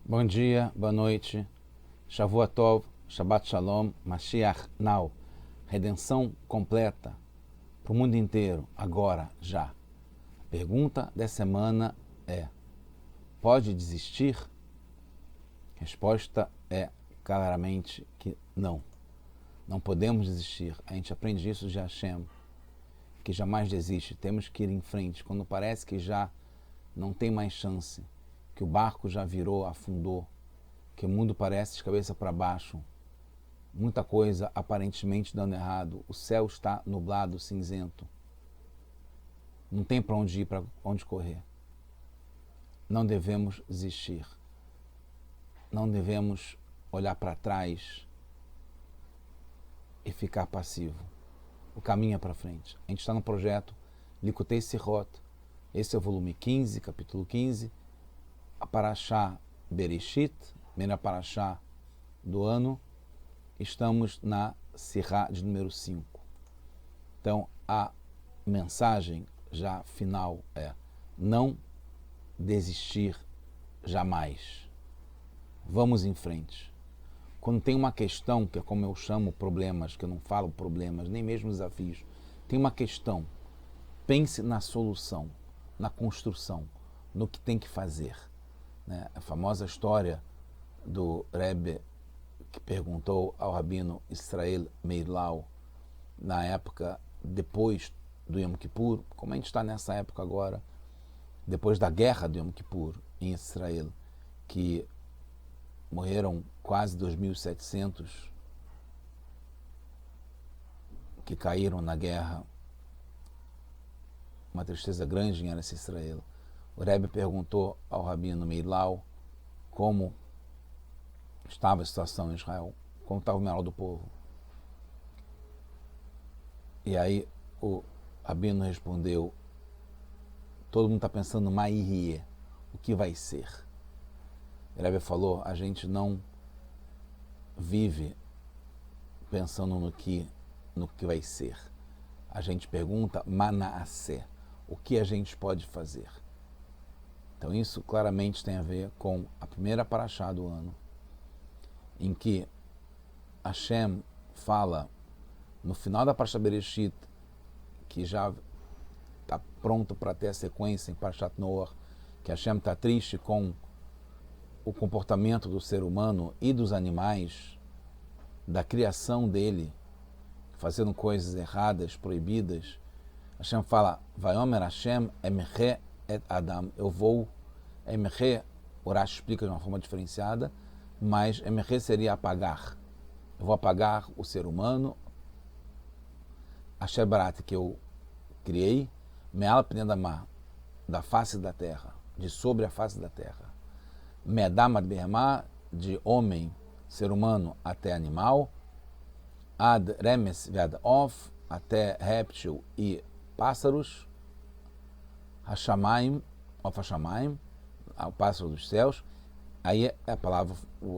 Bom dia, boa noite, Shavua Tov, Shabbat Shalom, Mashiach Now, redenção completa para o mundo inteiro, agora, já. A pergunta dessa semana é: pode desistir? Resposta é claramente que não. Não podemos desistir. A gente aprende isso de Hashem, que jamais desiste. Temos que ir em frente. Quando parece que já não tem mais chance, que o barco já virou, afundou, que o mundo parece de cabeça para baixo, muita coisa aparentemente dando errado, o céu está nublado, cinzento, não tem para onde ir, para onde correr. Não devemos desistir. Não devemos olhar para trás e ficar passivo. O caminho é para frente. A gente está no projeto Likutei Sihot. Esse é o volume 15, capítulo 15, a Parashá Bereshit, primeira Parashá do ano. Estamos na Sihá de número 5. Então, a mensagem já final é: não desistir jamais. Vamos em frente. Quando tem uma questão, que é como eu chamo problemas, que eu não falo problemas, nem mesmo desafios, tem uma questão, pense na solução, na construção, no que tem que fazer. A famosa história do Rebbe que perguntou ao rabino Israel Meir Lau, na época depois do Yom Kippur, como a gente está nessa época agora, depois da guerra do Yom Kippur em Israel, que morreram quase 2.700 que caíram na guerra, uma tristeza grande em Eretz Israel. O Rebbe perguntou ao rabino Meir Lau como estava a situação em Israel, como estava o moral do povo. E aí o rabino respondeu: todo mundo está pensando no Ma'ihie, o que vai ser. O Rebbe falou: a gente não vive pensando no que vai ser. A gente pergunta Manaaseh, o que a gente pode fazer. Então isso claramente tem a ver com a primeira parashá do ano, em que Hashem fala no final da Parashat Bereshit, que já está pronto para ter a sequência em Parashat Noach, que Hashem está triste com o comportamento do ser humano e dos animais, da criação dele, fazendo coisas erradas, proibidas. Hashem fala: Vayomer Hashem emche et Adam. Eu vou, emche, o Rashi explica de uma forma diferenciada, mas emche seria apagar. Eu vou apagar o ser humano, Asher Barat, que eu criei, Me'al Pnei Adamah, da face da terra, de sobre a face da terra. Me'adam ad behemah, de homem, ser humano, até animal. Ad remes ve'ad of, até réptil e pássaros. Hashamayim, of Hashamayim, o pássaro dos céus. Aí é a palavra,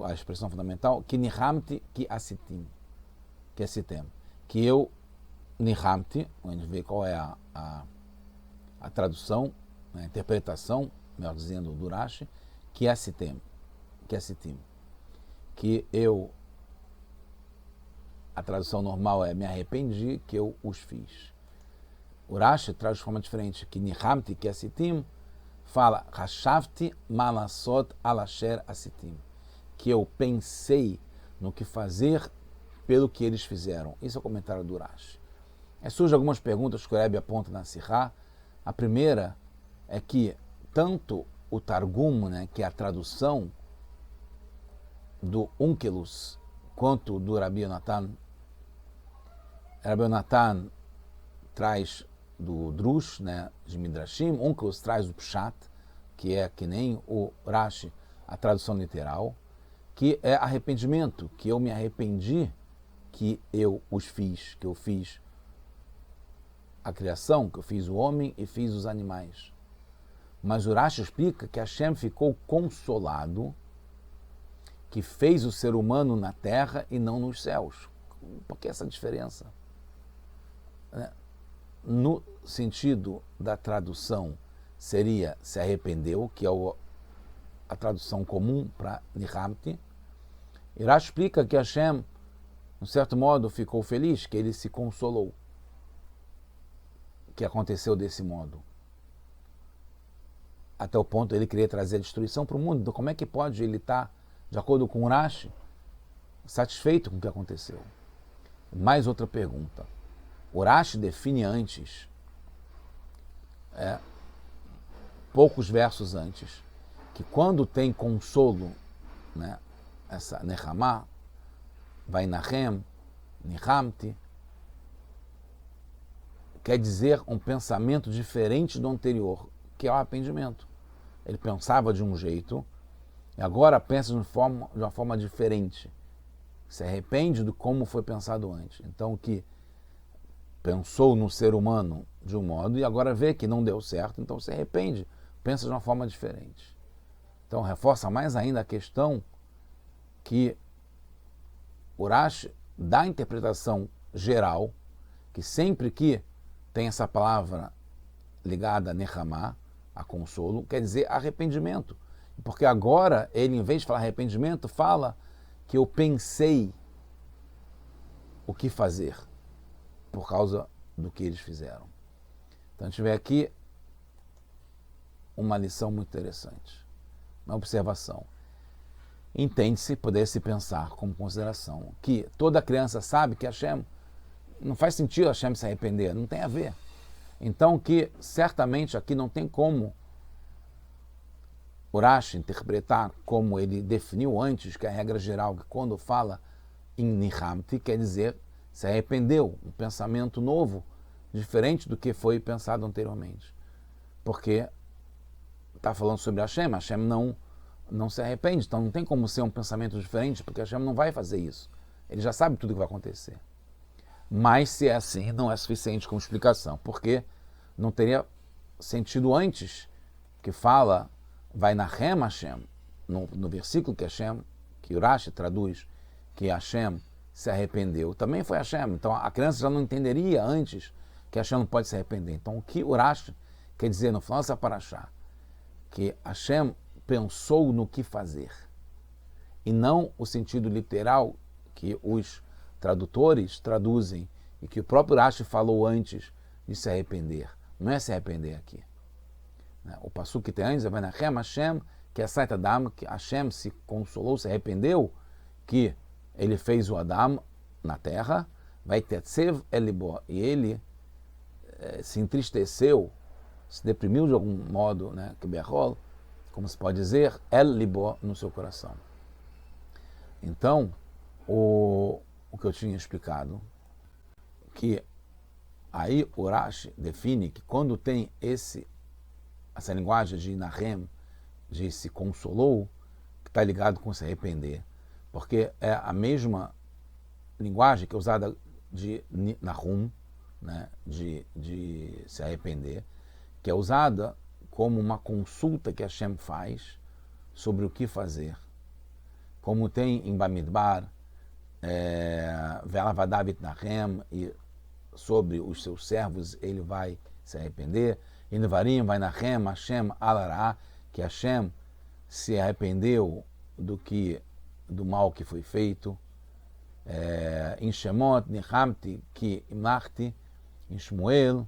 a expressão fundamental, que nihamti ki asitim, que asitem, que eu nihamti, a gente vê qual é a tradução, a interpretação, melhor dizendo, do Rashi, que asitem, que eu, a tradução normal é me arrependi que eu os fiz. O Rashi traz de forma diferente, que nihamti ki asitim, fala, Hashavti malasot alasher asitim, que eu pensei no que fazer pelo que eles fizeram. Isso é o comentário do Rashi. Surgem algumas perguntas que o Rebbe aponta na Sihá. A primeira é que tanto o Targum, que é a tradução do Onkelos, quanto do Rabi Yonatan traz do Drush, de Midrashim, Onkelos traz o Pshat, que é que nem o Rashi, a tradução literal, que é arrependimento, que eu me arrependi que eu os fiz, que eu fiz a criação, que eu fiz o homem e fiz os animais. Mas o Rashi explica que Hashem ficou consolado que fez o ser humano na terra e não nos céus. Por que essa diferença? No sentido da tradução, seria se arrependeu, que é a tradução comum para Nihamti. E Rashi explica que Hashem, de certo modo, ficou feliz, que ele se consolou, que aconteceu desse modo. Até o ponto de ele querer trazer a destruição para o mundo. Então, como é que pode ele estar, de acordo com Rashi, satisfeito com o que aconteceu? Mais outra pergunta. O Rashi define antes, poucos versos antes, que quando tem consolo, né, essa Nechamá, Vainachem, Nihamti, quer dizer um pensamento diferente do anterior, que é o arrependimento. Ele pensava de um jeito e agora pensa de uma forma diferente. Se arrepende de como foi pensado antes. Então, que pensou no ser humano de um modo e agora vê que não deu certo, então se arrepende, pensa de uma forma diferente. Então, reforça mais ainda a questão que o Rashi dá a interpretação geral, que sempre que tem essa palavra ligada a Nechamá, a consolo, quer dizer arrependimento. Porque agora ele, em vez de falar arrependimento, fala que eu pensei o que fazer por causa do que eles fizeram. Então a gente vê aqui uma lição muito interessante, uma observação. Entende-se, poder-se pensar como consideração que toda criança sabe que Hashem, não faz sentido Hashem se arrepender, não tem a ver. Então que certamente aqui não tem como o Rashi interpretar como ele definiu antes, que é a regra geral, que quando fala em Nihamti, quer dizer se arrependeu, um pensamento novo, diferente do que foi pensado anteriormente. Porque está falando sobre Hashem, Hashem não se arrepende, então não tem como ser um pensamento diferente, porque Hashem não vai fazer isso. Ele já sabe tudo o que vai acontecer. Mas se é assim, não é suficiente como explicação, porque não teria sentido antes que fala vai na Hashem, no versículo que o Rashi traduz, que Hashem se arrependeu, também foi Hashem. Então a criança já não entenderia antes que Hashem não pode se arrepender. Então o que o Rashi quer dizer no final dessa paraxá? Que Hashem pensou no que fazer, e não o sentido literal que os tradutores traduzem e que o próprio Rashi falou antes de se arrepender. Não é se arrepender aqui. O passuco que tem antes é Vainachem Hashem, que é Sait Adam, que Hashem se consolou, se arrependeu, que ele fez o Adam na terra, vai Tetzev Elibo, e ele se entristeceu, se deprimiu de algum modo, né, que Berrol, como se pode dizer, El Libo, no seu coração. Então, o que eu tinha explicado, que aí o Rashi define que quando tem essa linguagem de Nahem, de se consolou, que está ligado com se arrepender, porque é a mesma linguagem que é usada de Nahum, né, de se arrepender, que é usada como uma consulta que Hashem faz sobre o que fazer. Como tem em Bamidbar, Ve'avadavit Nahem, e sobre os seus servos ele vai se arrepender. Em Nevarim, vai Nahem, Hashem alará, que Hashem se arrependeu do mal que foi feito. Em Shemot, Nihamti, que Imachti, em Shmuel,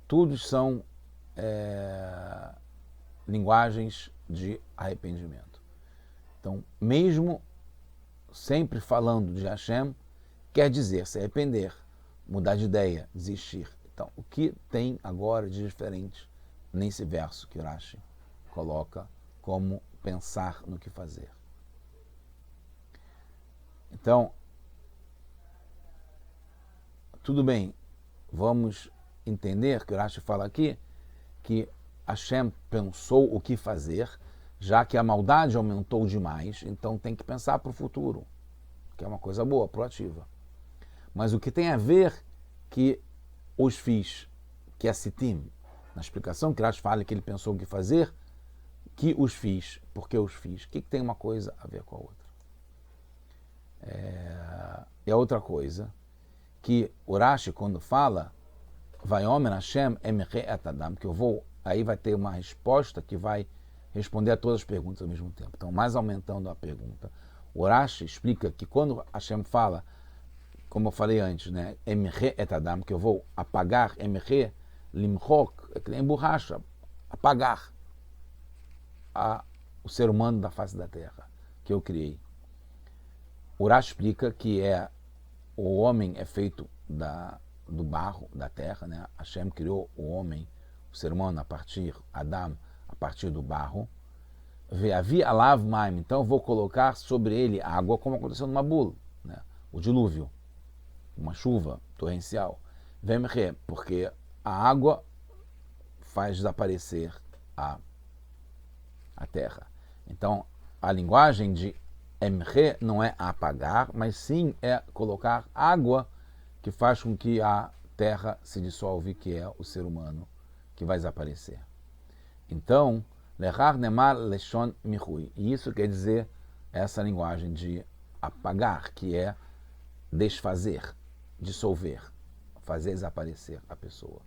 todos são linguagens de arrependimento. Então, mesmo sempre falando de Hashem, quer dizer se arrepender, mudar de ideia, desistir. Então, o que tem agora de diferente nesse verso que Rashi coloca como pensar no que fazer? Então, tudo bem, vamos entender que o Rashi fala aqui que Hashem pensou o que fazer, já que a maldade aumentou demais, então tem que pensar para o futuro, que é uma coisa boa, proativa. Mas o que tem a ver que os fiz, que é Sitim, na explicação que Rashi fala que ele pensou o que fazer, que os fiz, porque os fiz, o que tem uma coisa a ver com a outra? E a outra coisa, que o Rashi, quando fala Vayomer Hashem Emche et Adam, que eu vou, aí vai ter uma resposta que vai responder a todas as perguntas ao mesmo tempo. Então, mais aumentando a pergunta, o Rashi explica que quando Hashem fala, como eu falei antes, né, Emche et Adam, que eu vou apagar, Emche, limchok, é que nem borracha, apagar o ser humano da face da terra, que eu criei. O Rashi explica que o homem é feito do barro, da terra, né? Hashem criou o homem, o ser humano, Adam, a partir do barro. Ve'avi alav maim, então eu vou colocar sobre ele água, como aconteceu no Mabul, né? O dilúvio, uma chuva torrencial. Ve'emche, porque a água faz desaparecer a terra. Então, a linguagem de emche não é apagar, mas sim é colocar água que faz com que a terra se dissolve, que é o ser humano que vai desaparecer. Então, lechar nemar leshon michui. E isso quer dizer essa linguagem de apagar, que é desfazer, dissolver, fazer desaparecer a pessoa.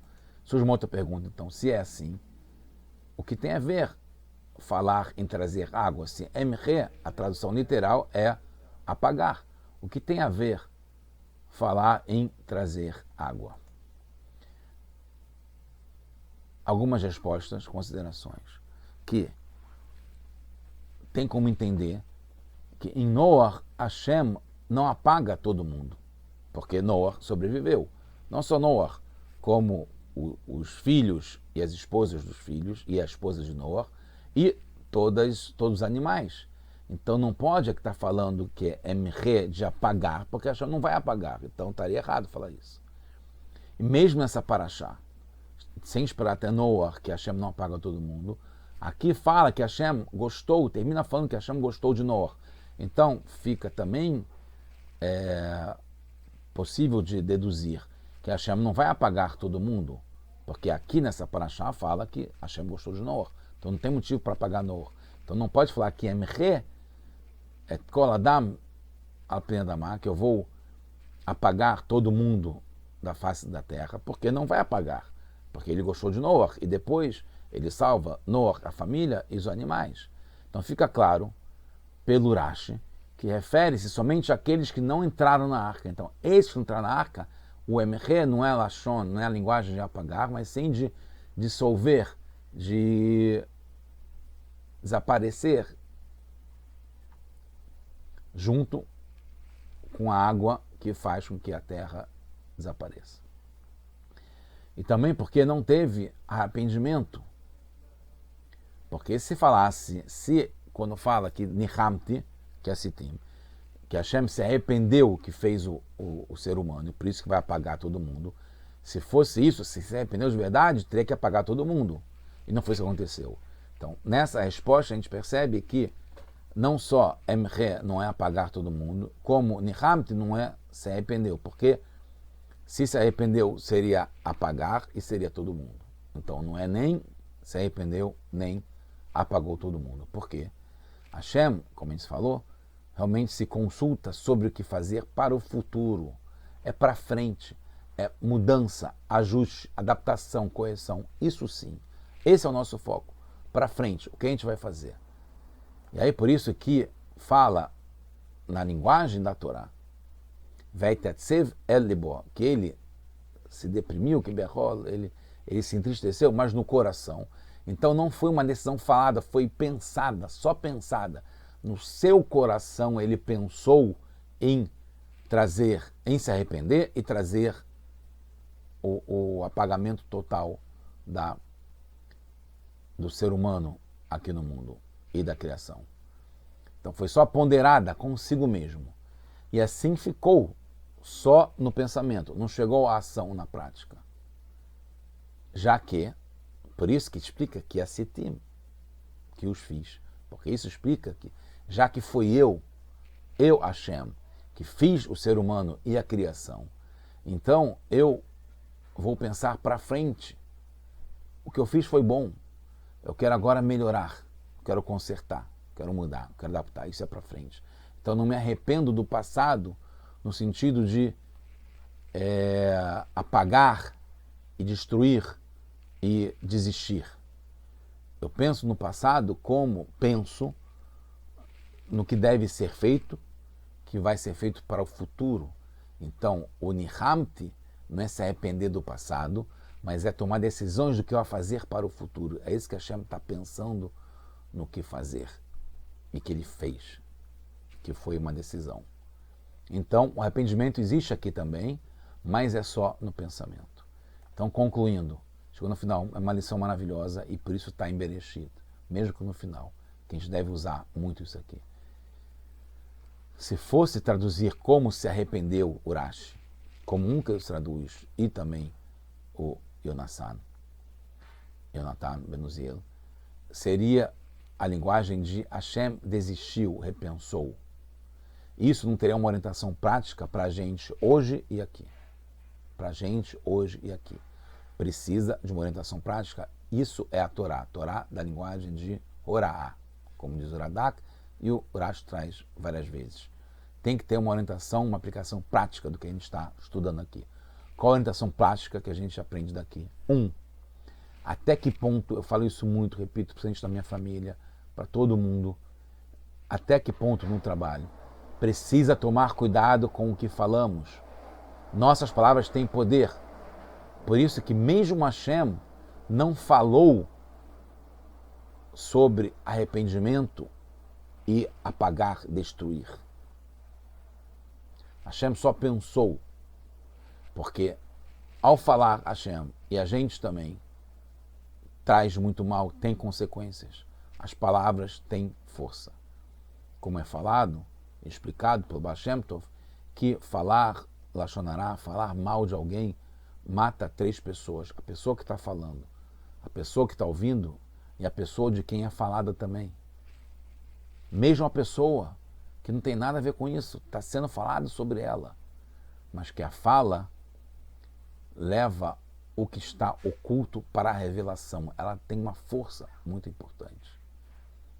Surge uma outra pergunta, então, se é assim, o que tem a ver falar em trazer água? Se emche, a tradução literal é apagar. O que tem a ver falar em trazer água? Algumas respostas, considerações, que tem como entender que em Noah, Hashem não apaga todo mundo, porque Noah sobreviveu. Não só Noah, como os filhos e as esposas dos filhos e a esposa de Noah e todos os animais. Então não pode estar falando que é emche de apagar, porque Hashem não vai apagar. Então estaria errado falar isso. E mesmo nessa paraxá, sem esperar até Noah, que Hashem não apaga todo mundo, aqui fala que Hashem gostou, termina falando que Hashem gostou de Noah. Então fica também possível de deduzir que Hashem não vai apagar todo mundo, porque aqui nessa paraxá fala que Hashem gostou de Noah. Então não tem motivo para apagar Noah. Então não pode falar que emche et kol adam al pnei adamah, que eu vou apagar todo mundo da face da terra, porque não vai apagar, porque ele gostou de Noah e depois ele salva Noah, a família e os animais. Então fica claro pelo Rashi que refere-se somente àqueles que não entraram na arca. Então esses que entraram na arca, o emche não é lashon, não é a linguagem de apagar, mas sim de dissolver, de desaparecer junto com a água que faz com que a terra desapareça. E também porque não teve arrependimento. Porque se falasse, quando fala que Nihamti, que é Sitim, que Hashem se arrependeu que fez o ser humano, e por isso que vai apagar todo mundo, se fosse isso, se arrependeu de verdade, teria que apagar todo mundo. E não foi isso que aconteceu. Então, nessa resposta, a gente percebe que não só emche não é apagar todo mundo, como Nihamti não é se arrependeu, porque se arrependeu seria apagar e seria todo mundo. Então, não é nem se arrependeu, nem apagou todo mundo. Por quê? Hashem, como a gente falou, realmente se consulta sobre o que fazer para o futuro. É para frente, é mudança, ajuste, adaptação, correção. Isso sim. Esse é o nosso foco. Para frente, o que a gente vai fazer. E aí por isso que fala na linguagem da Torá, Veitetzev el libo, que ele se deprimiu, que ele se entristeceu, mas no coração. Então não foi uma decisão falada, foi pensada, só pensada. No seu coração ele pensou em trazer, em se arrepender e trazer o apagamento total do ser humano aqui no mundo e da criação. Então foi só ponderada consigo mesmo. E assim ficou só no pensamento, não chegou à ação na prática. Já que, por isso que explica que é Sitim que os fiz. Porque isso explica que, já que foi eu Hashem, que fiz o ser humano e a criação, então eu vou pensar para frente. O que eu fiz foi bom. Eu quero agora melhorar, quero consertar, quero mudar, quero adaptar. Isso é para frente. Então não me arrependo do passado no sentido de apagar e destruir e desistir. Eu penso no passado como penso no que deve ser feito, que vai ser feito para o futuro. Então, o Nihamti não é se arrepender do passado, mas é tomar decisões do que vai fazer para o futuro. É isso que Hashem está pensando no que fazer e que ele fez, que foi uma decisão. Então, o arrependimento existe aqui também, mas é só no pensamento. Então, concluindo, chegou no final, é uma lição maravilhosa e por isso está em Bereshit, mesmo que no final, que a gente deve usar muito isso aqui. Se fosse traduzir como se arrependeu Urashi, como um que traduz, e também o Yonatan Ben Uziel, seria a linguagem de Hashem desistiu, repensou. Isso não teria uma orientação prática para a gente hoje e aqui. Para a gente hoje e aqui. Precisa de uma orientação prática. Isso é a Torá. A Torá da linguagem de Horaá, como diz o Radak, e o Urash traz várias vezes. Tem que ter uma orientação, uma aplicação prática do que a gente está estudando aqui. Qual a orientação prática que a gente aprende daqui? Até que ponto, eu falo isso muito, repito, principalmente na minha família, para todo mundo, até que ponto no trabalho precisa tomar cuidado com o que falamos. Nossas palavras têm poder. Por isso que mesmo Hashem não falou sobre arrependimento e apagar, destruir. Hashem só pensou, porque ao falar Hashem, e a gente também, traz muito mal, tem consequências. As palavras têm força. Como é falado, explicado pelo Baal Shem Tov, que falar Lashon Hará, falar mal de alguém, mata 3 pessoas. A pessoa que está falando, a pessoa que está ouvindo e a pessoa de quem é falada também. Mesmo a pessoa que não tem nada a ver com isso, está sendo falado sobre ela, mas que a fala leva o que está oculto para a revelação. Ela tem uma força muito importante.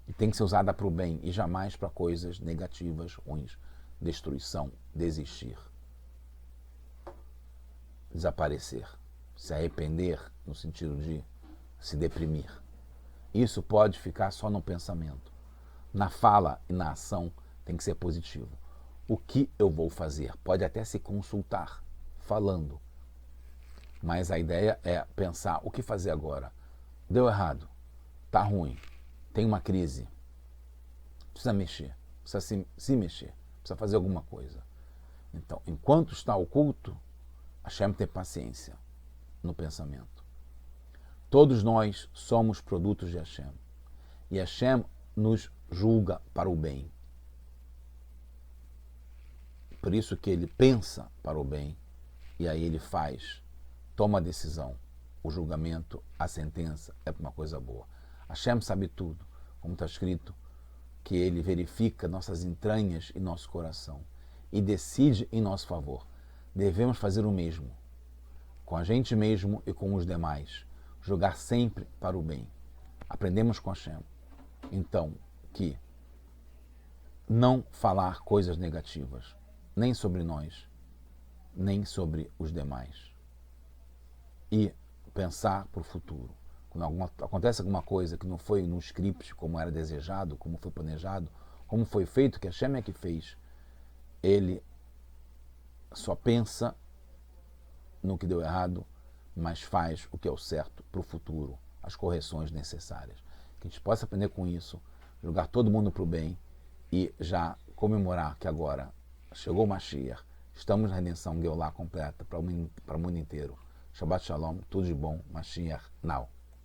E tem que ser usada para o bem e jamais para coisas negativas, ruins, destruição, desistir, desaparecer, se arrepender no sentido de se deprimir. Isso pode ficar só no pensamento. Na fala e na ação tem que ser positivo. O que eu vou fazer? Pode até se consultar, falando. Mas a ideia é pensar o que fazer agora. Deu errado, está ruim, tem uma crise, precisa mexer, precisa se mexer, precisa fazer alguma coisa. Então, enquanto está oculto, Hashem tem paciência no pensamento. Todos nós somos produtos de Hashem. E Hashem nos julga para o bem. Por isso que ele pensa para o bem e aí ele faz, toma a decisão. O julgamento, a sentença é uma coisa boa. Hashem sabe tudo, como está escrito, que ele verifica nossas entranhas e nosso coração e decide em nosso favor. Devemos fazer o mesmo, com a gente mesmo e com os demais, julgar sempre para o bem. Aprendemos com Hashem, então, que não falar coisas negativas, nem sobre nós, nem sobre os demais. E pensar para o futuro. Quando acontece alguma coisa que não foi no script como era desejado, como foi planejado, como foi feito, que Hashem é que fez, ele só pensa no que deu errado, mas faz o que é o certo para o futuro, as correções necessárias. Que a gente possa aprender com isso, jogar todo mundo para o bem e já comemorar que agora chegou o Mashiach, estamos na redenção Geulah completa para o mundo inteiro. Shabbat Shalom, tudo de bom, Mashiach now.